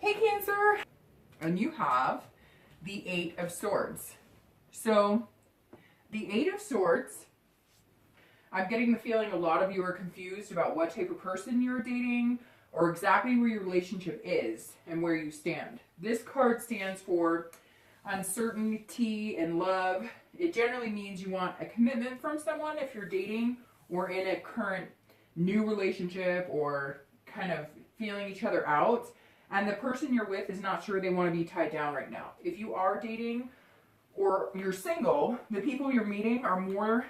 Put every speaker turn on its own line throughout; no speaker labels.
Hey Cancer! And you have the Eight of Swords. So the Eight of Swords, I'm getting the feeling a lot of you are confused about what type of person you're dating or exactly where your relationship is and where you stand. This card stands for uncertainty and love. It generally means you want a commitment from someone if you're dating or in a current new relationship or kind of feeling each other out. And the person you're with is not sure they want to be tied down right now. If you are dating or you're single, the people you're meeting are more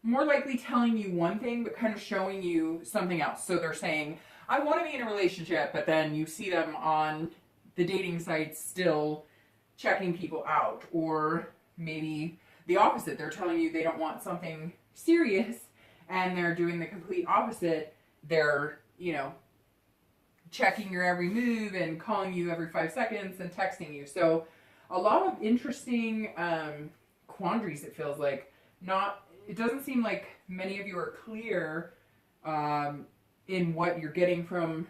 likely telling you one thing but kind of showing you something else. So they're saying, I want to be in a relationship, but then you see them on the dating sites still checking people out. Or maybe the opposite. They're telling you they don't want something serious and they're doing the complete opposite. They're, checking your every move and calling you every 5 seconds and texting you. So a lot of interesting quandaries, it feels like. It doesn't seem like many of you are clear in what you're getting from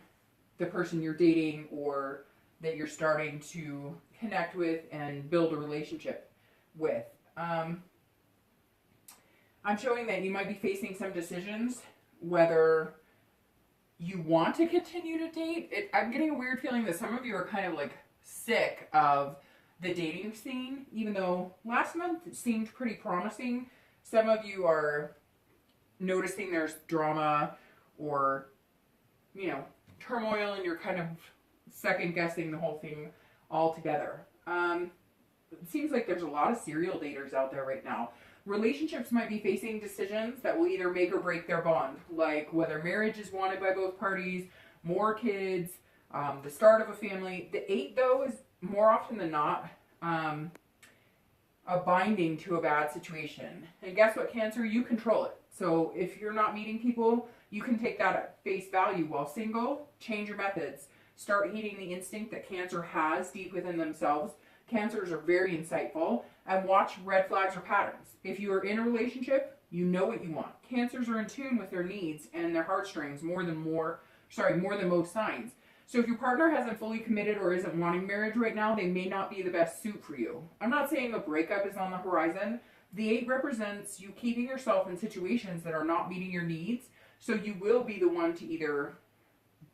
the person you're dating or that you're starting to connect with and build a relationship with. I'm showing that you might be facing some decisions, whether you want to continue to date. I'm getting a weird feeling that some of you are kind of like sick of the dating scene, even though last month it seemed pretty promising. Some of you are noticing there's drama or, turmoil, and you're kind of second guessing the whole thing altogether. It seems like there's a lot of serial daters out there right now. Relationships might be facing decisions that will either make or break their bond, like whether marriage is wanted by both parties, more kids, the start of a family. The 8, though, is more often than not a binding to a bad situation. And guess what, Cancer? You control it. So if you're not meeting people, you can take that at face value. While single, change your methods. Start heeding the instinct that Cancer has deep within themselves. Cancers are very insightful, and watch red flags or patterns. If you are in a relationship, you know what you want. Cancers are in tune with their needs and their heartstrings more than most signs. So if your partner hasn't fully committed or isn't wanting marriage right now, they may not be the best suit for you. I'm not saying a breakup is on the horizon. The 8 represents you keeping yourself in situations that are not meeting your needs, so you will be the one to either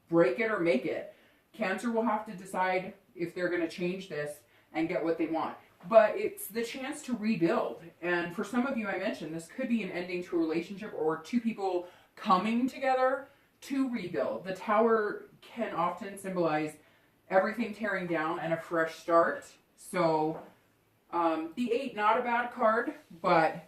break it or make it. Cancer will have to decide if they're going to change this and get what they want. But it's the chance to rebuild. And for some of you, I mentioned, this could be an ending to a relationship or two people coming together to rebuild. The Tower can often symbolize everything tearing down and a fresh start. So the 8, not a bad card, but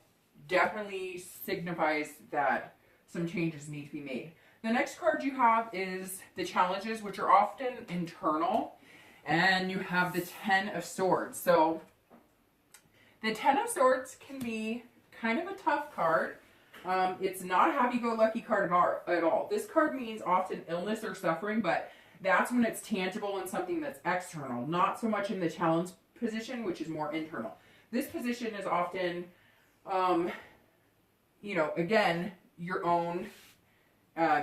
definitely signifies that some changes need to be made. The next card you have is the Challenges, which are often internal. And you have the 10 of Swords. So the 10 of Swords can be kind of a tough card. It's not a happy-go-lucky card at all. This card means often illness or suffering, but that's when it's tangible and something that's external, not so much in the challenge position, which is more internal. This position is often, again, your own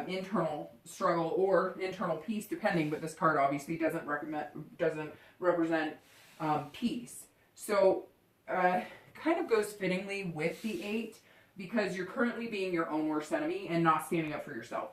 internal struggle or internal peace, depending, but this card obviously doesn't represent peace. So kind of goes fittingly with the 8 because you're currently being your own worst enemy and not standing up for yourself.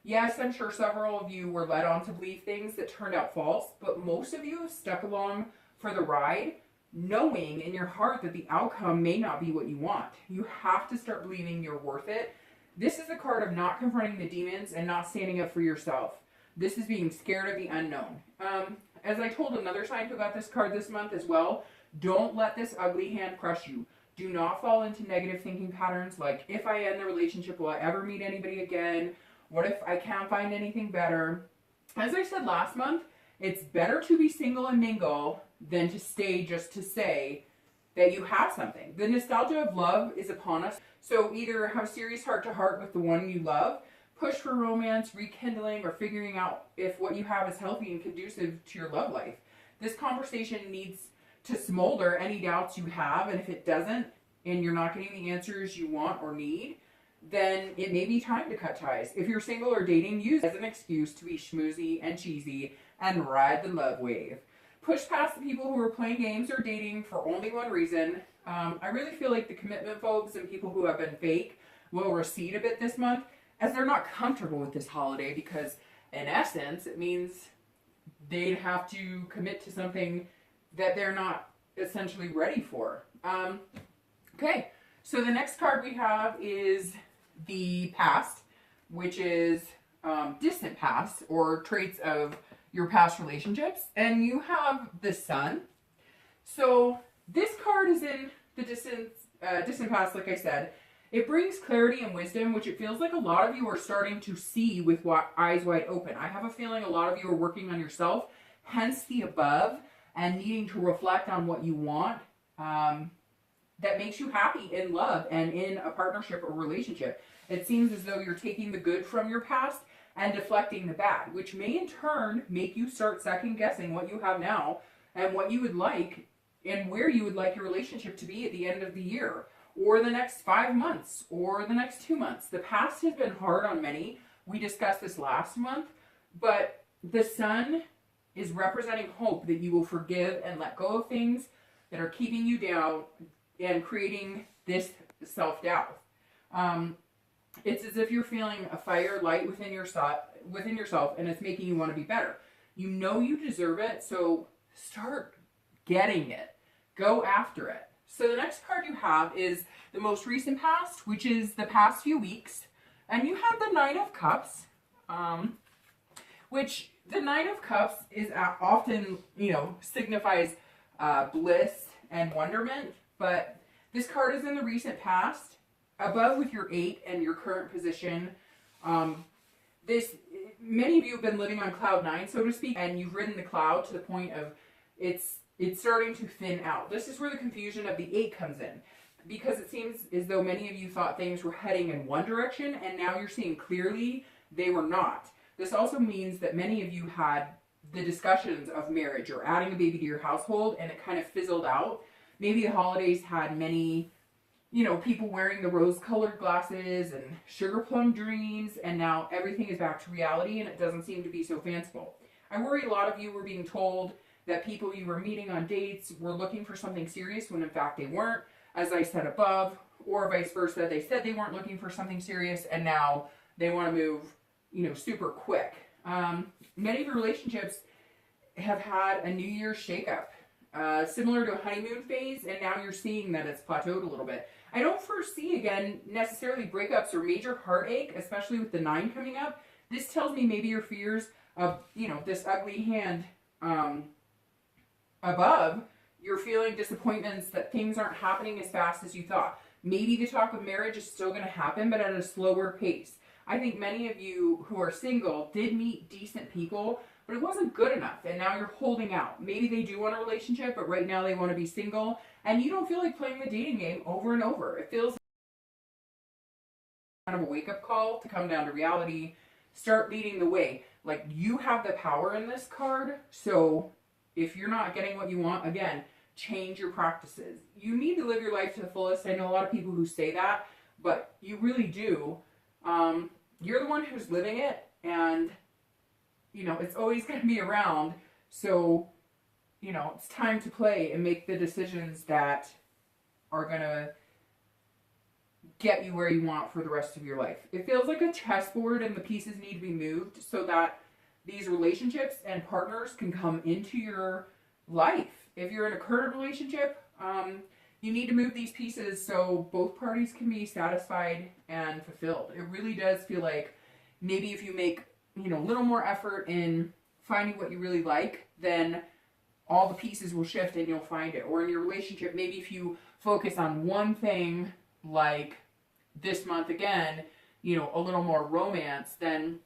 Yes, I'm sure several of you were led on to believe things that turned out false, but most of you have stuck along for the ride, knowing in your heart that the outcome may not be what you want. You have to start believing you're worth it. This is a card of not confronting the demons and not standing up for yourself. This is being scared of the unknown. As I told another sign who got this card this month as well, don't let this ugly hand crush you. Do not fall into negative thinking patterns like, if I end the relationship, will I ever meet anybody again? What if I can't find anything better? As I said last month, it's better to be single and mingle than to stay just to say that you have something. The nostalgia of love is upon us. So either have serious heart-to-heart with the one you love, push for romance, rekindling, or figuring out if what you have is healthy and conducive to your love life. This conversation needs to smolder any doubts you have, and if it doesn't, and you're not getting the answers you want or need, then it may be time to cut ties. If you're single or dating, use it as an excuse to be schmoozy and cheesy and ride the love wave. Push past the people who are playing games or dating for only one reason. I really feel like the commitment phobes and people who have been fake will recede a bit this month, as they're not comfortable with this holiday, because in essence it means they'd have to commit to something that they're not essentially ready for. Okay, so the next card we have is the past, which is distant past or traits of your past relationships, and you have the Sun. So this card is in the distant past, like I said. It brings clarity and wisdom, which it feels like a lot of you are starting to see with eyes wide open. I have a feeling a lot of you are working on yourself, hence the above, and needing to reflect on what you want that makes you happy in love and in a partnership or relationship. It seems as though you're taking the good from your past and deflecting the bad, which may in turn make you start second guessing what you have now and what you would like and where you would like your relationship to be at the end of the year, or the next 5 months, or the next 2 months. The past has been hard on many. We discussed this last month, but the Sun is representing hope that you will forgive and let go of things that are keeping you down and creating this self-doubt. It's as if you're feeling a fire light within yourself, and it's making you want to be better. You know you deserve it, so start getting it. Go after it. So the next card you have is the most recent past, which is the past few weeks. And you have the Nine of Cups, which the Nine of Cups is often, signifies bliss and wonderment. But this card is in the recent past, above with your 8 and your current position. Many of you have been living on cloud 9, so to speak, and you've ridden the cloud to the point of it's starting to thin out. This is where the confusion of the 8 comes in, because it seems as though many of you thought things were heading in one direction, and now you're seeing clearly they were not. This also means that many of you had the discussions of marriage or adding a baby to your household, and it kind of fizzled out. Maybe the holidays had many, people wearing the rose-colored glasses and sugar plum dreams, and now everything is back to reality, and it doesn't seem to be so fanciful. I worry a lot of you were being told that people you were meeting on dates were looking for something serious when in fact they weren't, as I said above, or vice versa. They said they weren't looking for something serious, and now they want to move, super quick. Many of your relationships have had a New Year's shakeup, similar to a honeymoon phase, and now you're seeing that it's plateaued a little bit. I don't foresee, again, necessarily breakups or major heartache, especially with the 9 coming up. This tells me maybe your fears of, this ugly hand above, you're feeling disappointments that things aren't happening as fast as you thought. Maybe the talk of marriage is still going to happen, but at a slower pace. I think many of you who are single did meet decent people, but it wasn't good enough, and now you're holding out. Maybe they do want a relationship, but right now they want to be single, and you don't feel like playing the dating game over and over. It feels kind of a wake-up call to come down to reality, start leading the way. Like, you have the power in this card, so if you're not getting what you want, again, change your practices. You need to live your life to the fullest. I know a lot of people who say that, but you really do. You're the one who's living it, and, it's always going to be around. So, it's time to play and make the decisions that are going to get you where you want for the rest of your life. It feels like a chessboard, and the pieces need to be moved so that these relationships and partners can come into your life. If you're in a current relationship, you need to move these pieces so both parties can be satisfied and fulfilled. It really does feel like maybe if you make, a little more effort in finding what you really like, then all the pieces will shift and you'll find it. Or in your relationship, maybe if you focus on one thing, like this month again, a little more romance, then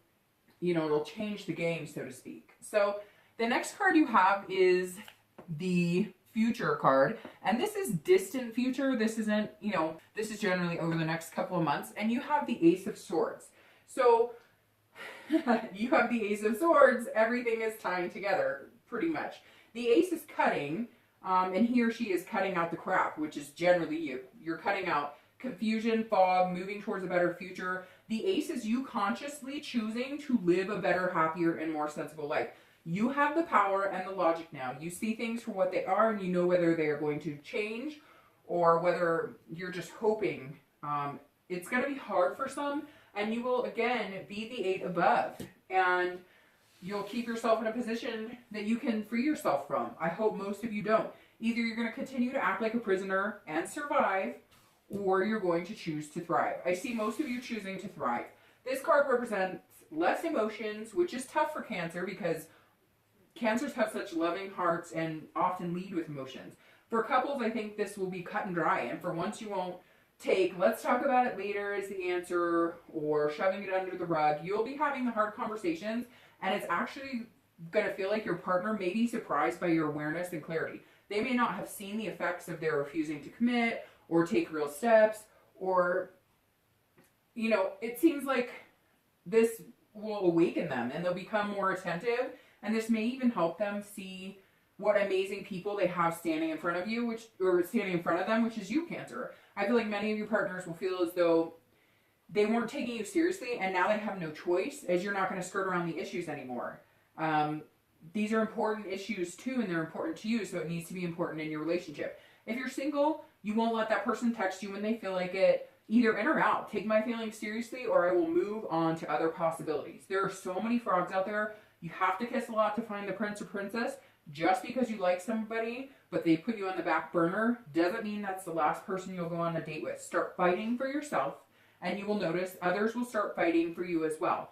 it'll change the game, so to speak. So the next card you have is the future card, and this is distant future. This isn't, this is generally over the next couple of months, and you have the Ace of Swords. So you have the Ace of Swords, everything is tying together, pretty much. The Ace is cutting, and he or she is cutting out the crap, which is generally you. You're cutting out confusion, fog, moving towards a better future. The Ace is you consciously choosing to live a better, happier, and more sensible life. You have the power and the logic now. You see things for what they are, and you know whether they are going to change or whether you're just hoping. It's going to be hard for some, and you will, again, be the 8 above. And you'll keep yourself in a position that you can free yourself from. I hope most of you don't. Either you're going to continue to act like a prisoner and survive, or you're going to choose to thrive. I see most of you choosing to thrive. This card represents less emotions, which is tough for Cancer because Cancers have such loving hearts and often lead with emotions. For couples, I think this will be cut and dry, and for once you won't take, let's talk about it later as the answer, or shoving it under the rug. You'll be having the hard conversations, and it's actually going to feel like your partner may be surprised by your awareness and clarity. They may not have seen the effects of their refusing to commit or take real steps, or, you know, it seems like this will awaken them and they'll become more attentive, and this may even help them see what amazing people they have standing in front of you, standing in front of them, which is you, Cancer. I feel like many of your partners will feel as though they weren't taking you seriously, and now they have no choice, as you're not going to skirt around the issues anymore. These are important issues too, and they're important to you, so it needs to be important in your relationship. If you're single, you won't let that person text you when they feel like it, either in or out. Take my feelings seriously, or I will move on to other possibilities. There are so many frogs out there. You have to kiss a lot to find the prince or princess. Just because you like somebody, but they put you on the back burner, doesn't mean that's the last person you'll go on a date with. Start fighting for yourself, and you will notice others will start fighting for you as well.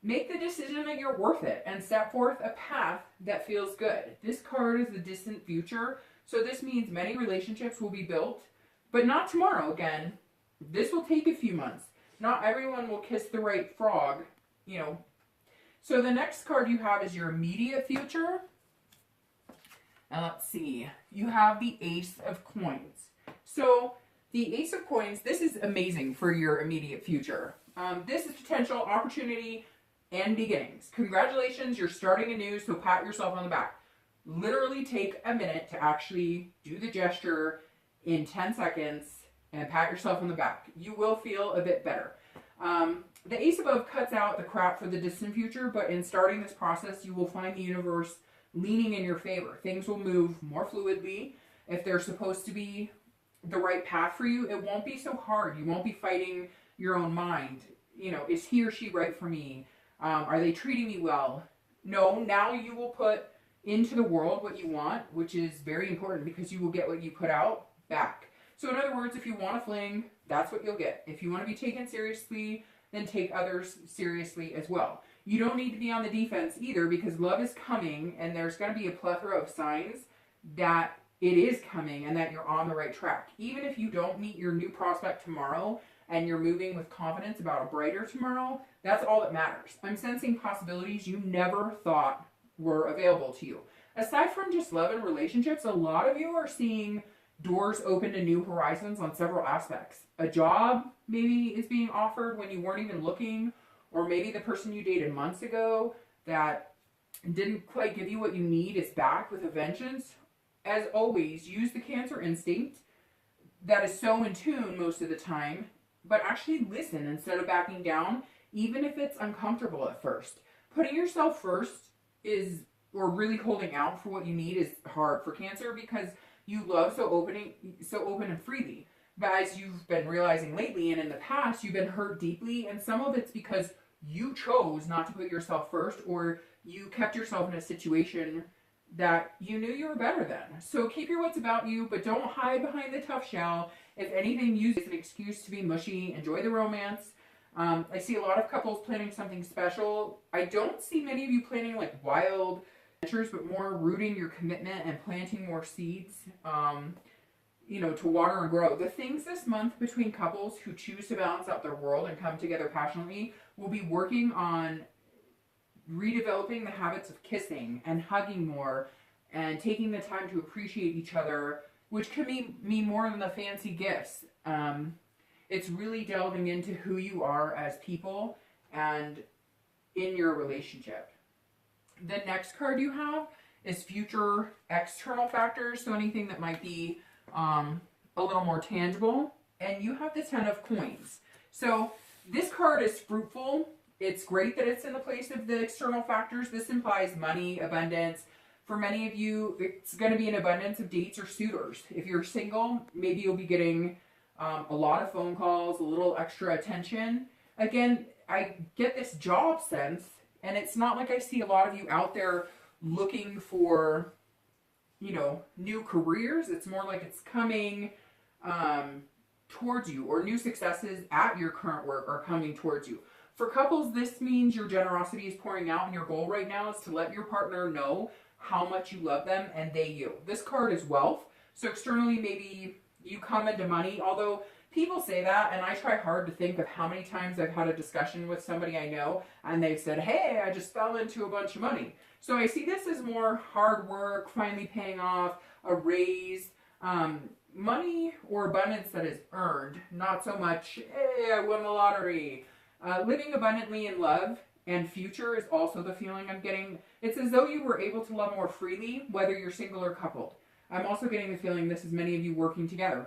Make the decision that you're worth it, and set forth a path that feels good. This card is the distant future, so this means many relationships will be built, but not tomorrow again. This will take a few months. Not everyone will kiss the right frog, you know. So the next card you have is your immediate future. And let's see, you have the Ace of Coins. So the Ace of Coins, this is amazing for your immediate future. This is potential opportunity and beginnings. Congratulations, you're starting anew, so pat yourself on the back. Literally take a minute to actually do the gesture in 10 seconds and pat yourself on the back. You will feel a bit better. The Ace above cuts out the crap for the distant future, but in starting this process, you will find the universe leaning in your favor. Things will move more fluidly. If they're supposed to be the right path for you, it won't be so hard. You won't be fighting your own mind. You know, is he or she right for me? Are they treating me well? No, now you will put into the world what you want, which is very important because you will get what you put out back. So in other words, if you want a fling, that's what you'll get. If you want to be taken seriously, then take others seriously as well. You don't need to be on the defense either, because love is coming, and there's going to be a plethora of signs that it is coming and that you're on the right track. Even if you don't meet your new prospect tomorrow and you're moving with confidence about a brighter tomorrow, that's all that matters. I'm sensing possibilities you never thought were available to you. Aside from just love and relationships, a lot of you are seeing doors open to new horizons on several aspects. A job maybe is being offered when you weren't even looking, or maybe the person you dated months ago that didn't quite give you what you need is back with a vengeance. As always, use the Cancer instinct that is so in tune most of the time, but actually listen instead of backing down, even if it's uncomfortable at first. Putting yourself first or really holding out for what you need is hard for Cancer because you love so open and freely. But as you've been realizing lately and in the past, you've been hurt deeply, and some of it's because you chose not to put yourself first, or you kept yourself in a situation that you knew you were better than. So keep your wits about you, but don't hide behind the tough shell. If anything, use it as an excuse to be mushy. Enjoy the romance. I see a lot of couples planning something special. I don't see many of you planning like wild adventures, but more rooting your commitment and planting more seeds. You know, to water and grow. The things this month between couples who choose to balance out their world and come together passionately will be working on redeveloping the habits of kissing and hugging more and taking the time to appreciate each other, which can mean more than the fancy gifts. It's really delving into who you are as people and in your relationship. The next card you have is future external factors, so anything that might be a little more tangible. and you have the 10 of coins. So this card is fruitful. It's great that it's in the place of the external factors. This implies money, abundance. For many of you, it's going to be an abundance of dates or suitors. If you're single, maybe you'll be getting a lot of phone calls, a little extra attention. Again, I get this job sense, and it's not like I see a lot of you out there looking for, you know, new careers. It's more like it's coming towards you, or new successes at your current work are coming towards you. For couples, this means your generosity is pouring out, and your goal right now is to let your partner know how much you love them and they you. This card is wealth. So externally, maybe you come into money, although people say that, and I try hard to think of how many times I've had a discussion with somebody I know and they've said, hey, I just fell into a bunch of money. So I see this as more hard work, finally paying off, a raise, money or abundance that is earned, not so much, hey, I won the lottery. Living abundantly in love and future is also the feeling I'm getting. It's as though you were able to love more freely, whether you're single or coupled. I'm also getting the feeling this is many of you working together.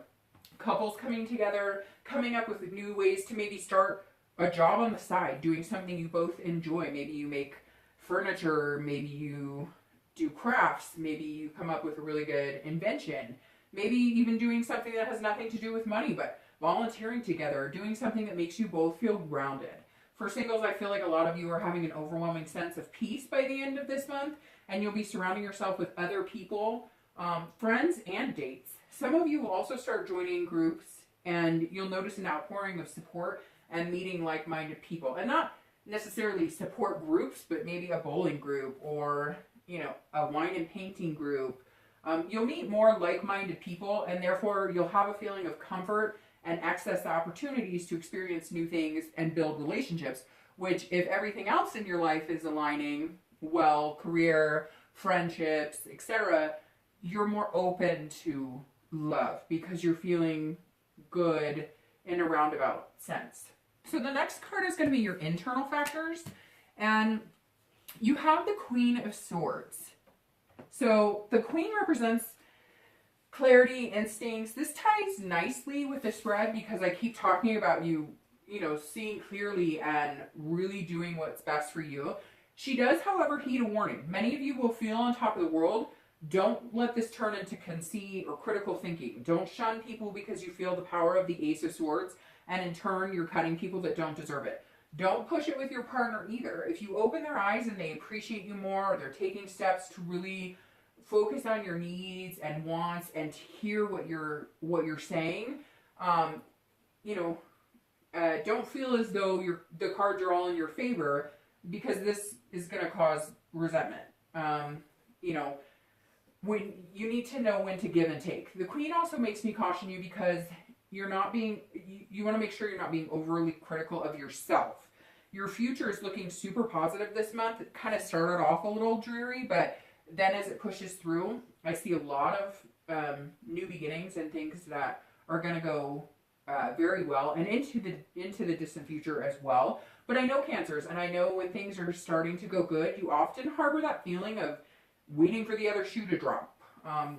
Couples coming together, coming up with new ways to maybe start a job on the side, doing something you both enjoy. Maybe you make furniture, maybe you do crafts, maybe you come up with a really good invention, maybe even doing something that has nothing to do with money, but volunteering together, doing something that makes you both feel grounded. For singles, I feel like a lot of you are having an overwhelming sense of peace by the end of this month, and you'll be surrounding yourself with other people, friends, and dates. Some of you will also start joining groups, and you'll notice an outpouring of support and meeting like-minded people. And not necessarily support groups, but maybe a bowling group or, you know, a wine and painting group. You'll meet more like-minded people, and therefore you'll have a feeling of comfort and access to opportunities to experience new things and build relationships, which, if everything else in your life is aligning well, career, friendships, etc., you're more open to love because you're feeling good in a roundabout sense. So the next card is going to be your internal factors, and you have the Queen of Swords. So the Queen represents clarity, instincts. This ties nicely with the spread because I keep talking about you know, seeing clearly and really doing what's best for you. She does, however, heed a warning. Many of you will feel on top of the world. Don't let this turn into conceit or critical thinking. Don't shun people because you feel the power of the Ace of Swords, and in turn, you're cutting people that don't deserve it. Don't push it with your partner either. If you open their eyes and they appreciate you more, or they're taking steps to really focus on your needs and wants and hear what you're saying, you know, don't feel as though the cards are all in your favor, because this is going to cause resentment. You know, when you need to know when to give and take. The Queen also makes me caution you because you're not being, you want to make sure you're not being overly critical of yourself. Your future is looking super positive this month. It kind of started off a little dreary, but then as it pushes through, I see a lot of new beginnings and things that are going to go very well, and into the distant future as well. But I know Cancers, and I know when things are starting to go good, you often harbor that feeling of waiting for the other shoe to drop.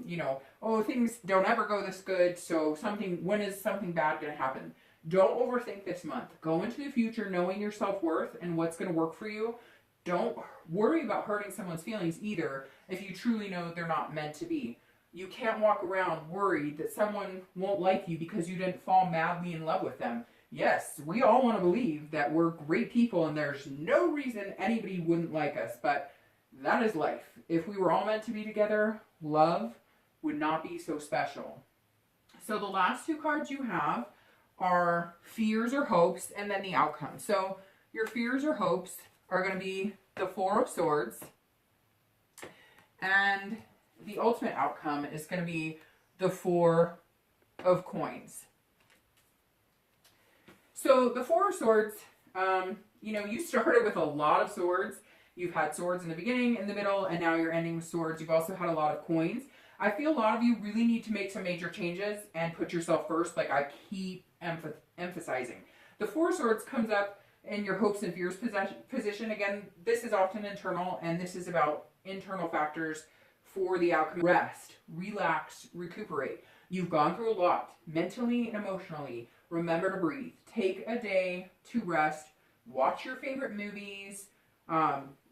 You know, oh, things don't ever go this good, so when is something bad going to happen? Don't overthink this month. Go into the future knowing your self-worth and what's going to work for you. Don't worry about hurting someone's feelings either if you truly know they're not meant to be. You can't walk around worried that someone won't like you because you didn't fall madly in love with them. Yes, we all want to believe that we're great people and there's no reason anybody wouldn't like us, but that is life. If we were all meant to be together, love would not be so special. So the last two cards you have are fears or hopes, and then the outcome. So your fears or hopes are going to be the Four of Swords, and the ultimate outcome is going to be the Four of Coins. So the Four of Swords, you know, you started with a lot of swords. You've had swords in the beginning, in the middle, and now you're ending with swords. You've also had a lot of coins. I feel a lot of you really need to make some major changes and put yourself first, like I keep emphasizing. The Four of Swords comes up in your hopes and fears position. Again, this is often internal, and this is about internal factors for the outcome. Rest, relax, recuperate. You've gone through a lot, mentally and emotionally. Remember to breathe. Take a day to rest. Watch your favorite movies.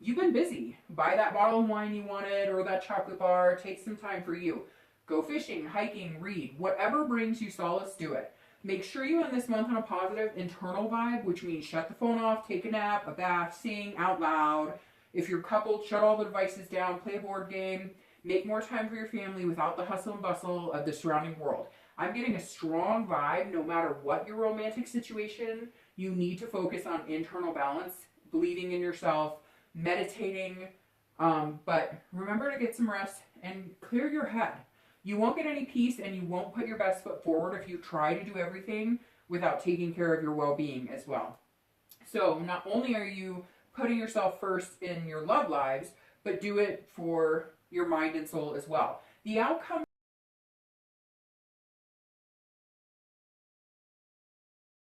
You've been busy. Buy that bottle of wine you wanted or that chocolate bar. Take some time for you. Go fishing, hiking, read. Whatever brings you solace, do it. Make sure you end this month on a positive internal vibe, which means shut the phone off, take a nap, a bath, sing out loud. If you're coupled, shut all the devices down, play a board game. Make more time for your family without the hustle and bustle of the surrounding world. I'm getting a strong vibe. No matter what your romantic situation, you need to focus on internal balance, believing in yourself, meditating, but remember to get some rest and clear your head. You won't get any peace and you won't put your best foot forward if you try to do everything without taking care of your well-being as well. So not only are you putting yourself first in your love lives, but do it for your mind and soul as well. The outcome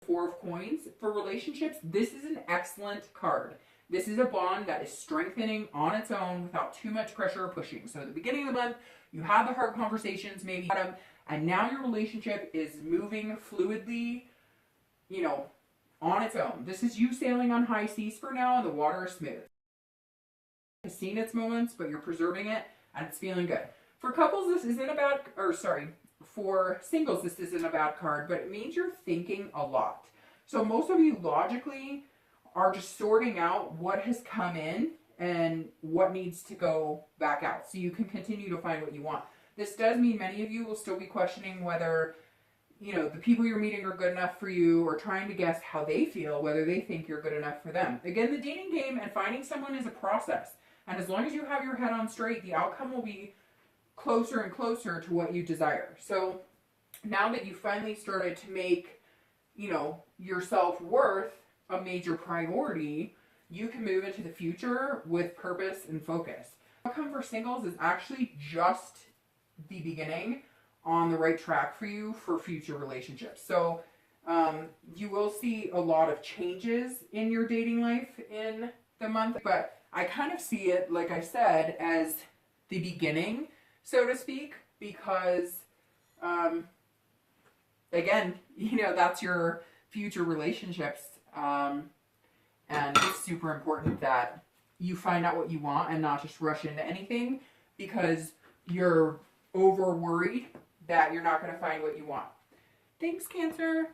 Four of Coins for relationships, this is an excellent card. This is a bond that is strengthening on its own without too much pressure or pushing. So at the beginning of the month, you had the hard conversations, maybe had them, and now your relationship is moving fluidly, you know, on its own. This is you sailing on high seas for now, and the water is smooth. It's seen its moments, but you're preserving it, and it's feeling good. For couples, this isn't a bad, for singles, this isn't a bad card, but it means you're thinking a lot. So most of you logically are just sorting out what has come in and what needs to go back out so you can continue to find what you want. This does mean many of you will still be questioning whether, you know, the people you're meeting are good enough for you, or trying to guess how they feel, whether they think you're good enough for them. Again, the dating game and finding someone is a process. And as long as you have your head on straight, the outcome will be closer and closer to what you desire. So now that you finally started to make, you know, your self-worth a major priority, you can move into the future with purpose and focus. Outcome for singles is actually just the beginning on the right track for you for future relationships. So you will see a lot of changes in your dating life in the month, but I kind of see it, like I said, as the beginning, so to speak, because again, you know, that's your future relationships. And it's super important that you find out what you want and not just rush into anything because you're over worried that you're not going to find what you want. Thanks, Cancer.